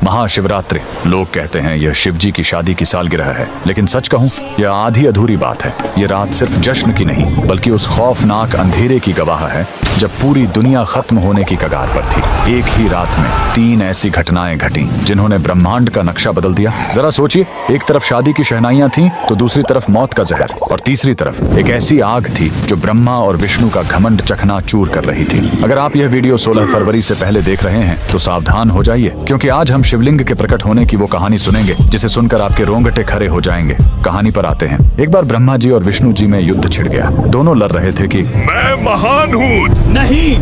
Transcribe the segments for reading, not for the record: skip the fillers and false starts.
महाशिवरात्रि। लोग कहते हैं यह शिवजी की शादी की सालगिरह है, लेकिन सच कहूं यह आधी अधूरी बात है। यह रात सिर्फ जश्न की नहीं बल्कि उस खौफनाक अंधेरे की गवाह है जब पूरी दुनिया खत्म होने की कगार पर थी। एक ही रात में 3 ऐसी घटनाएं घटी जिन्होंने ब्रह्मांड का नक्शा बदल दिया। जरा सोचिए, एक तरफ शादी की शहनाइयां थीं, तो दूसरी तरफ मौत का जहर, और तीसरी तरफ एक ऐसी आग थी जो ब्रह्मा और विष्णु का घमंड चकनाचूर कर रही थी। अगर आप यह वीडियो 16 फरवरी से पहले देख रहे हैं तो सावधान हो जाइए, क्योंकि आज हम शिवलिंग के प्रकट होने की वो कहानी सुनेंगे जिसे सुनकर आपके रोंगटे खड़े हो जाएंगे। कहानी पर आते हैं। एक बार ब्रह्मा जी और विष्णु जी में युद्ध छिड़ गया। दोनों लड़ रहे थे कि मैं महान हूँ। नहीं,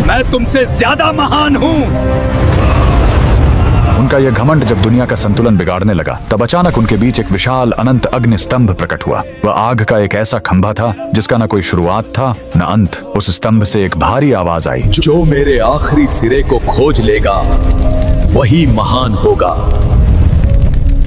मैं तुमसे ज्यादा महान हूँ। उनका यह घमंड जब दुनिया का संतुलन बिगाड़ने लगा, तब अचानक उनके बीच एक विशाल अनंत अग्नि स्तंभ प्रकट हुआ। वह आग का एक ऐसा खंभा था जिसका न कोई शुरुआत था न अंत। उस स्तंभ से एक भारी आवाज आई, जो मेरे आखिरी सिरे को खोज लेगा वही महान होगा।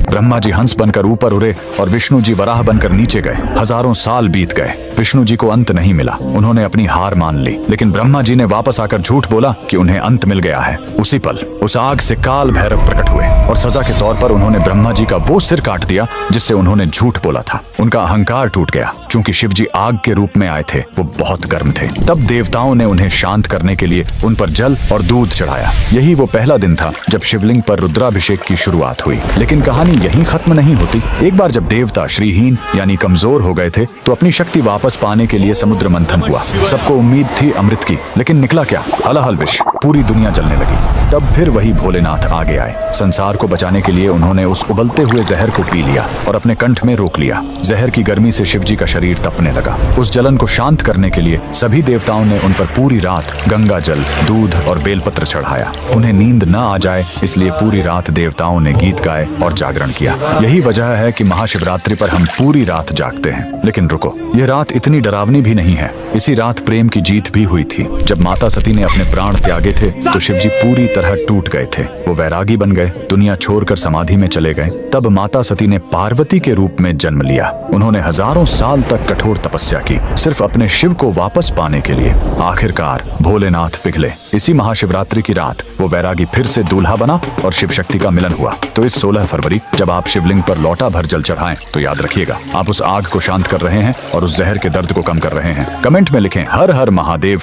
ब्रह्मा जी हंस बनकर ऊपर उड़े और विष्णु जी वराह बनकर नीचे गए। हजारों साल बीत गए, विष्णु जी को अंत नहीं मिला। उन्होंने अपनी हार मान ली, लेकिन ब्रह्मा जी ने वापस आकर झूठ बोला कि उन्हें अंत मिल गया है। उसी पल उस आग से काल भैरव प्रकट हुए और सजा के तौर पर उन्होंने ब्रह्मा जी का वो सिर काट दिया जिससे उन्होंने झूठ बोला था। उनका अहंकार टूट गया। चूंकि शिव जी आग के रूप में आए थे, वो बहुत गर्म थे। तब देवताओं ने उन्हें शांत करने के लिए उन पर जल और दूध चढ़ाया। यही वो पहला दिन था जब शिवलिंग पर रुद्राभिषेक की शुरुआत हुई। लेकिन कहानी यहीं खत्म नहीं होती। एक बार जब देवता श्रीहीन यानी कमजोर हो गए थे, तो अपनी शक्ति वापस पाने के लिए समुद्र मंथन हुआ। सबको उम्मीद थी अमृत की, लेकिन निकला क्या? हलाहल विष। पूरी दुनिया जलने लगी। तब फिर वही भोलेनाथ आगे आए। संसार को बचाने के लिए उन्होंने उस उबलते हुए जहर को पी लिया और अपने कंठ में रोक लिया। जहर की गर्मी से शिवजी का शरीर तपने लगा। उस जलन को शांत करने के लिए सभी देवताओं ने उन पर पूरी रात गंगा जल, दूध और बेलपत्र चढ़ाया। उन्हें नींद न आ जाए इसलिए पूरी रात देवताओं ने गीत गाए और जागरण किया। यही वजह है कि महाशिवरात्रि पर हम पूरी रात जागते हैं। लेकिन रुको, यह रात इतनी डरावनी भी नहीं है। इसी रात प्रेम की जीत भी हुई थी। जब माता सती ने अपने प्राण त्यागे थे तो शिवजी पूरी तरह टूट गए थे। वो वैरागी बन गए, दुनिया छोड़कर समाधि में चले गए। तब माता सती ने पार्वती के रूप में जन्म लिया। उन्होंने हजारों साल तक कठोर तपस्या की, सिर्फ अपने शिव को वापस पाने के लिए। आखिरकार भोलेनाथ पिघले। इसी महाशिवरात्रि की रात वो वैरागी फिर से दूल्हा बना और शिव शक्ति का मिलन हुआ। तो इस 16 फरवरी जब आप शिवलिंग पर लौटा भर जल चढ़ाएं, तो याद रखिएगा, आप उस आग को शांत कर रहे हैं और उस जहर के दर्द को कम कर रहे हैं। कमेंट में लिखें हर हर महादेव